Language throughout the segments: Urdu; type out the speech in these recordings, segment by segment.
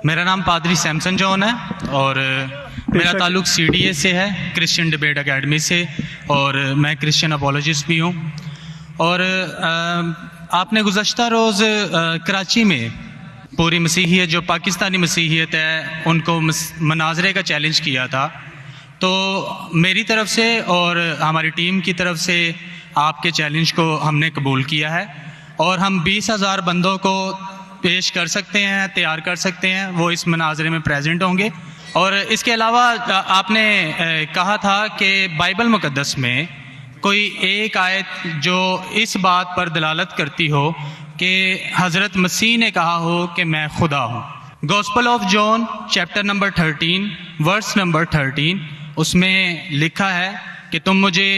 میرا نام پادری سیمسن جون ہے اور میرا تعلق CDA سے ہے، کرسچن ڈبیٹ اکیڈمی سے، اور میں کرسچن اپولوجسٹ بھی ہوں۔ اور آپ نے گزشتہ روز کراچی میں پوری مسیحیت جو پاکستانی مسیحیت ہے ان کو مناظرے کا چیلنج کیا تھا، تو میری طرف سے اور ہماری ٹیم کی طرف سے آپ کے چیلنج کو ہم نے قبول کیا ہے، اور ہم 20,000 بندوں کو پیش کر سکتے ہیں، تیار کر سکتے ہیں، وہ اس مناظرے میں پریزنٹ ہوں گے۔ اور اس کے علاوہ آپ نے کہا تھا کہ بائبل مقدس میں کوئی ایک آیت جو اس بات پر دلالت کرتی ہو کہ حضرت مسیح نے کہا ہو کہ میں خدا ہوں۔ Gospel of John chapter number 13 verse number 13، اس میں لکھا ہے کہ تم مجھے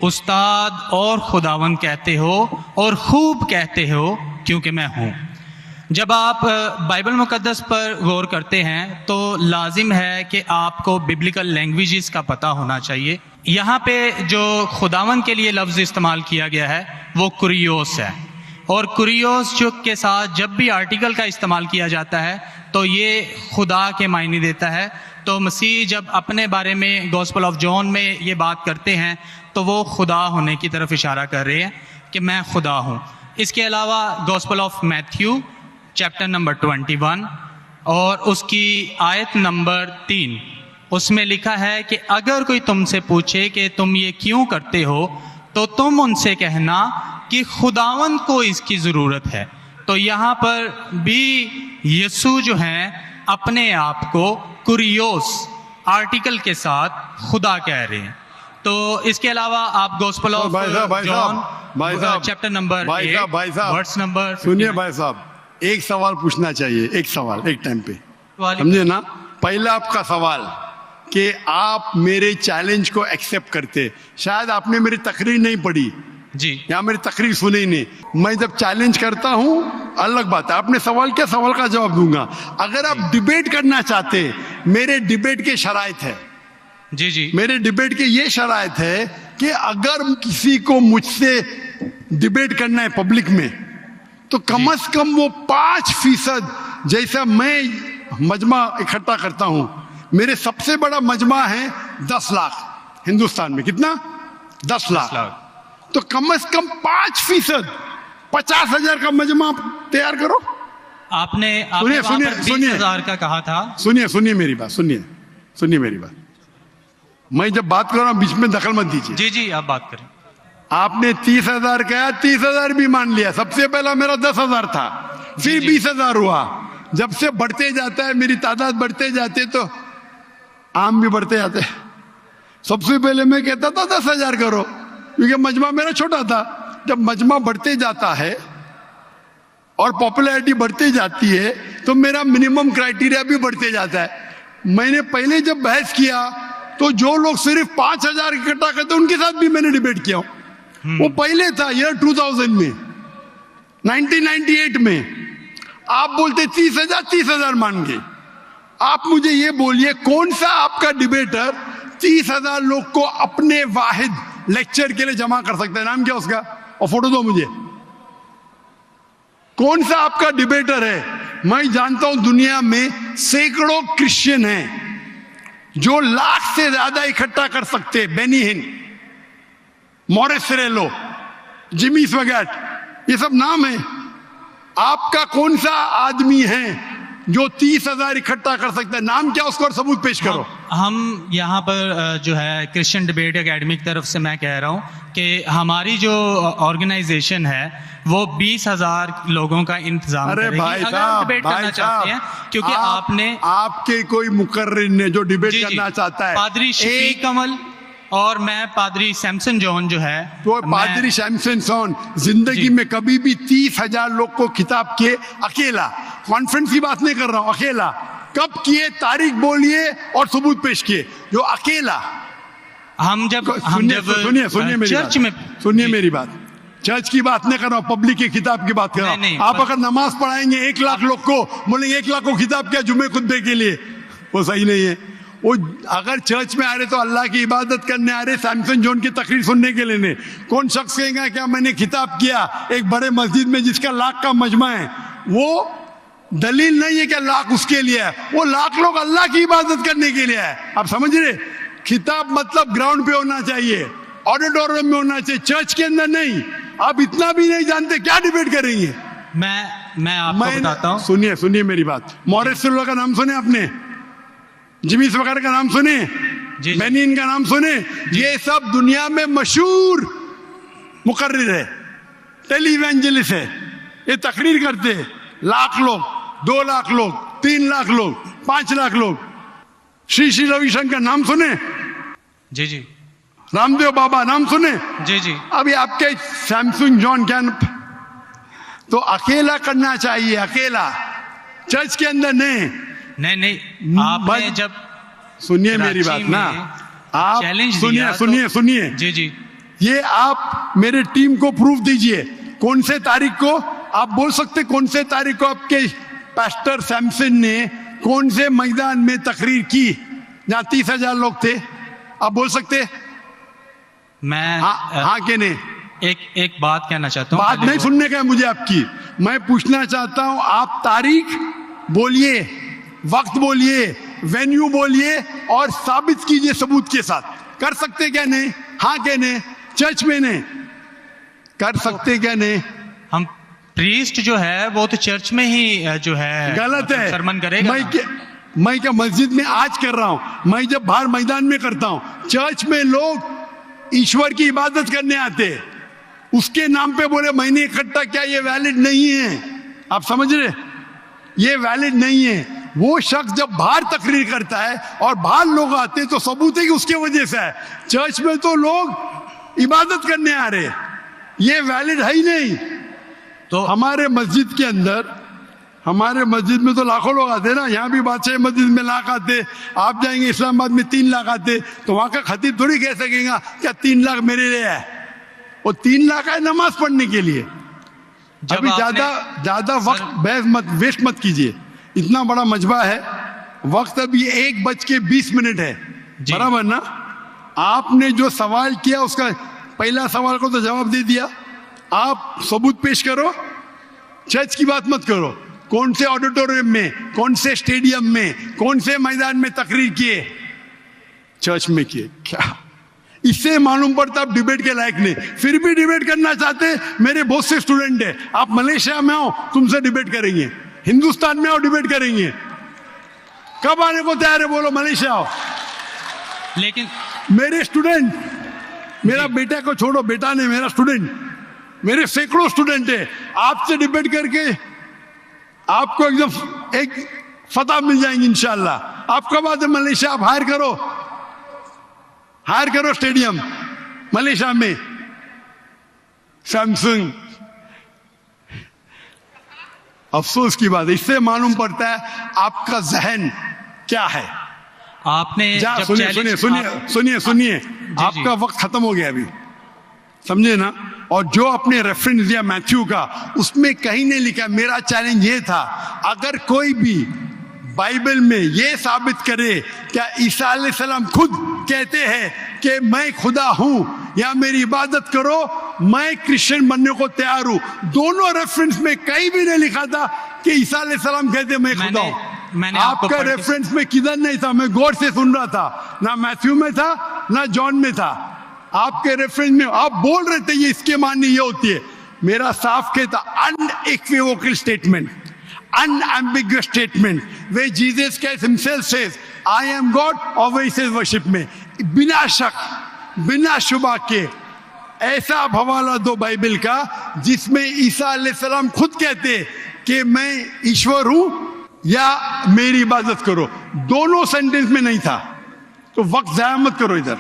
استاد اور خداوند کہتے ہو اور خوب کہتے ہو کیونکہ میں ہوں۔ جب آپ بائبل مقدس پر غور کرتے ہیں تو لازم ہے کہ آپ کو ببلیکل لینگویجز کا پتہ ہونا چاہیے۔ یہاں پہ جو خداوند کے لیے لفظ استعمال کیا گیا ہے وہ کوریوس ہے، اور کوریوس جو کے ساتھ جب بھی آرٹیکل کا استعمال کیا جاتا ہے تو یہ خدا کے معنی دیتا ہے۔ تو مسیح جب اپنے بارے میں گوسپل آف جون میں یہ بات کرتے ہیں تو وہ خدا ہونے کی طرف اشارہ کر رہے ہیں کہ میں خدا ہوں۔ اس کے علاوہ gospel of Matthew chapter number 21 اور اس کی آیت نمبر 3، اس میں لکھا ہے کہ اگر کوئی تم سے پوچھے کہ تم یہ کیوں کرتے ہو تو تم ان سے کہنا کہ خداوند کو اس کی ضرورت ہے۔ تو یہاں پر بھی یسوع جو ہیں اپنے آپ کو کوریوس آرٹیکل کے ساتھ خدا کہہ رہے ہیں۔ تو اس کے علاوہ آپ gospel of John chapter number 8 verse number, سنیے بھائی صاحب، ایک سوال پوچھنا چاہیے، ایک سوال ایک ٹائم پہ، سمجھے نا؟ پہلا آپ کا سوال کہ آپ میرے چیلنج کو ایکسیپٹ کرتے، شاید آپ نے میری تقریر نہیں پڑھی جی، یا میری تقریر سنی نہیں۔ میں جب چیلنج کرتا ہوں الگ بات ہے، آپ نے سوال کیا، سوال کا جواب دوں گا۔ اگر آپ ڈیبیٹ کرنا چاہتے، میرے ڈیبیٹ کے شرائط ہے، جی جی، میرے ڈیبیٹ کے یہ شرائط ہے کہ اگر کسی کو مجھ سے ڈیبیٹ کرنا ہے پبلک میں تو کم از کم وہ 5% جیسا میں مجمع اکٹھا کرتا ہوں، میرے سب سے بڑا مجمع ہے 10 لاکھ ہندوستان میں، کتنا؟ 10 لاکھ۔ تو کم از کم 5%، 50,000 کا مجمع تیار کرو۔ آپ نے 20,000 کا کہا تھا۔ سنیے میری بات، سنیے میری بات، میں جب بات کر رہا ہوں بیچ میں دخل مت دیجیے۔ جی جی، آپ بات کریں۔ آپ نے 30,000 کہا، 30,000 بھی مان لیا۔ سب سے پہلا میرا 10,000 تھا، پھر 20,000 ہوا۔ جب سے بڑھتے جاتا ہے، میری تعداد بڑھتے جاتے تو عام بھی بڑھتے جاتے۔ سب سے پہلے میں کہتا تھا 10,000 کرو، کیونکہ مجمع میرا چھوٹا تھا۔ جب مجمع بڑھتے جاتا ہے اور پاپولیرٹی بڑھتی جاتی ہے تو میرا منیمم کرائٹیریا بھی بڑھتے جاتا ہے۔ میں نے پہلے جب بحث کیا تو جو لوگ صرف 5,000 اکٹھا کرتے ان کے ساتھ بھی میں نے ڈیبیٹ کیا ہوں۔ وہ پہلے تھا ایئر 2000 میں، 1998 میں۔ آپ بولتے 30,000 مان گے۔ آپ مجھے یہ بولیے کون سا آپ کا ڈیبیٹر 30,000 لوگ کو اپنے واحد لیکچر کے لیے جمع کر سکتا ہے؟ نام کیا اس کا، اور فوٹو دو مجھے۔ کون سا آپ کا ڈیبیٹر ہے؟ میں جانتا ہوں دنیا میں سینکڑوں کرسچن ہیں جو لاکھ سے زیادہ اکٹھا کر سکتے۔ بینی ہن، مورس سریلو، جمی سوگیٹ، یہ سب نام ہیں۔ آپ کا کون سا آدمی ہے جو 30,000 اکٹھا کر سکتا ہے؟ نام کیا اس کو، اور ثبوت پیش کرو۔ ہم یہاں پر جو ہے کرسچن ڈبیٹ اکیڈمی کی طرف سے میں کہہ رہا ہوں کہ ہماری جو آرگنائزیشن ہے وہ 20,000 لوگوں کا انتظام کرے گی اگر ہم ڈبیٹ کرنا چاہتے ہیں، کیونکہ آپ نے، آپ کے کوئی مقرر نے جو ڈبیٹ کرنا چاہتا ہے، پادری شفیق کمل اور میں پادری سیمسن جون جو ہے، تو پادری سیمسن جون زندگی میں کبھی بھی 30,000 لوگ کو خطاب کیے اکیلا، کانفرنس کی بات نہیں کر رہا ہوں، اکیلا کب کیے؟ تاریخ بولیے اور ثبوت پیش کیے، جو اکیلا۔ ہم جب چرچ میں، سنیے میری بات، چرچ کی بات نہیں کر رہا ہوں، پبلک کی خطاب کی بات کر رہا ہوں۔ آپ اگر نماز پڑھائیں گے 1 لاکھ لوگ کو، بولیں گے 1 لاکھ کو خطاب کیا جمعے خطبے کے لیے، وہ صحیح نہیں ہے۔ وہ اگر چرچ میں آ رہے تو اللہ کی عبادت کرنے آ رہے، سیمسن جون کی تقریر سننے کے لیے نہیں۔ کون شخص کہے گا کیا میں نے خطاب کیا ایک بڑے مسجد میں جس کا 1 لاکھ کا مجمع ہے؟ وہ دلیل نہیں ہے کہ لاکھ اس کے لیے ہے, وہ لاکھ لوگ اللہ کی عبادت کرنے کے لیے ہے. آپ سمجھ رہے؟ خطاب مطلب گراؤنڈ پہ ہونا چاہیے, آڈیٹوریم میں ہونا چاہیے, چرچ کے اندر نہیں. آپ اتنا بھی نہیں جانتے, کیا ڈیبیٹ کریں گے؟ میں آپ کو بتاتا ہوں. سنیے میری بات. مورس سلوا کا نام سنے آپ نے؟ جمیس وغیرہ کا نام سنے؟ بینین کا نام سنے؟ یہ سب دنیا میں مشہور مقرر ہے, ٹیلی ایوانجلسٹ ہے. یہ تقریر کرتے لاکھ لوگ, 2 لاکھ لوگ, 3 لاکھ لوگ, 5 لاکھ لوگ. شری روی شنکر نام سنے؟ جی رام دیو بابا نام سنے؟ جی ابھی آپ کے سیمسنگ جان کیمپ تو اکیلا کرنا چاہیے, اکیلا, چرچ کے اندر نہیں. آپ نے جب سنیے میری بات نا, آپ سنیے جی یہ آپ میرے ٹیم کو پروف دیجئے. کون سے تاریخ کو آپ بول سکتے؟ کون سے تاریخ کو آپ کے پاسٹر سیمسن نے کون سے میدان میں تقریر کی جہاں 30,000 لوگ تھے؟ آپ بول سکتے؟ میں ہاں کہ نہیں؟ ایک بات کہنا چاہتا ہوں. بات نہیں سننے کا ہے مجھے آپ کی, میں پوچھنا چاہتا ہوں. آپ تاریخ بولیے, وقت بولیے, وینیو بولیے اور ثابت کیجئے ثبوت کے ساتھ. کر سکتے کیا نہیں؟ ہاں کہ نہیں؟ چرچ میں نہیں کر سکتے کیا نہیں؟ ہم پریسٹ جو ہے وہ تو چرچ میں ہی جو ہے غلط ہے, سرمن کرے گا. میں کیا مسجد میں آج کر رہا ہوں, میں جب باہر میدان میں کرتا ہوں. چرچ میں لوگ ایشور کی عبادت کرنے آتے, اس کے نام پہ بولے میں نے اکٹھا کیا, یہ ویلڈ نہیں ہے. آپ سمجھ رہے؟ یہ ویلڈ نہیں ہے. وہ شخص جب باہر تقریر کرتا ہے اور باہر لوگ آتے تو ثبوت ہے کہ اس کی وجہ سے ہے. چرچ میں تو لوگ عبادت کرنے آ رہے, یہ ویلڈ ہے ہی نہیں. تو ہمارے مسجد کے اندر, ہمارے مسجد میں تو لاکھوں لوگ آتے نا. یہاں بھی بادشاہ مسجد میں لاکھ آتے, آپ جائیں گے اسلام آباد میں 3 لاکھ آتے, تو وہاں کا خطیب تھوڑی کہہ سکیں گا کیا 3 لاکھ میرے لیے ہے. وہ 3 لاکھ ہے نماز پڑھنے کے لیے. ابھی زیادہ وقت ویسٹ مت کیجیے. اتنا بڑا مجمع ہے, وقت ابھی 1:20 ہے, برابر نا؟ آپ نے جو سوال کیا اس کا پہلا سوال کو تو جواب دے دیا. آپ ثبوت پیش کرو, چرچ کی بات مت کرو. کون سے آڈیٹوریم میں, کون سے اسٹیڈیم میں, کون سے میدان میں تقریر کیے؟ چرچ میں کیے. کیا اس سے معلوم پڑتا آپ ڈیبیٹ کے لائق نہیں. پھر بھی ڈیبیٹ کرنا چاہتے, میرے بہت سے اسٹوڈنٹ ہیں. آپ ملیشیا میں آؤ, تم سے ڈیبیٹ کریں گے. ہندوستان میں آؤ, ڈیبیٹ کریں گے. کب آنے کو تیار ہے بولو؟ ملیشیا آؤ. لیکن میرے اسٹوڈنٹ, میرا بیٹا کو چھوڑو, بیٹا نہیں, میرا اسٹوڈنٹ, میرے سینکڑوں اسٹوڈنٹ ہیں. آپ سے ڈیبیٹ کر کے آپ کو ایک فتح مل جائیں گی انشاءاللہ. آپ کب آتے ملیشیا؟ آپ ہائر کرو اسٹیڈیم ملیشیا میں, سیمسنگ. افسوس کی بات, اس سے معلوم پڑتا ہے آپ کا ذہن کیا ہے. آپ نے سنیے آپ کا وقت ختم ہو گیا ابھی, سمجھے نا؟ اور جو اپنے ریفرنس دیا میتھیو کا, اس میں کہیں نہیں لکھا. میرا چیلنج یہ تھا, اگر کوئی بھی بائبل میں یہ ثابت کرے کیا عیسیٰ علیہ السلام خود کہتے ہیں کہ میں خدا ہوں یا میری عبادت کرو, میں کرسچن بننے کو تیار ہوں. دونوں ریفرنس میں کہیں بھی نہیں لکھا تھا کہ عیسیٰ علیہ السلام کہتے میں خدا ہوں. آپ کا ریفرنس میں کدھر نہیں تھا. میں غور سے سن رہا تھا, نہ میتھیو میں تھا نہ جان میں تھا. آپ کے ریفرنس میں آپ بول رہے تھے یہ اس کے معنی یہ ہوتی ہے. میرا صاف کہتا unequivocal statement, unambiguous statement where Jesus Christ himself says I am God or where he says worship me. بنا شک بنا شبہ کے ایسا آپ حوالہ دو بائبل کا جس میں عیسیٰ علیہ السلام خود کہتے کہ میں ایشور ہوں یا میری عبادت کرو. دونوں سینٹنس میں نہیں تھا, تو وقت ضائع مت کرو ادھر.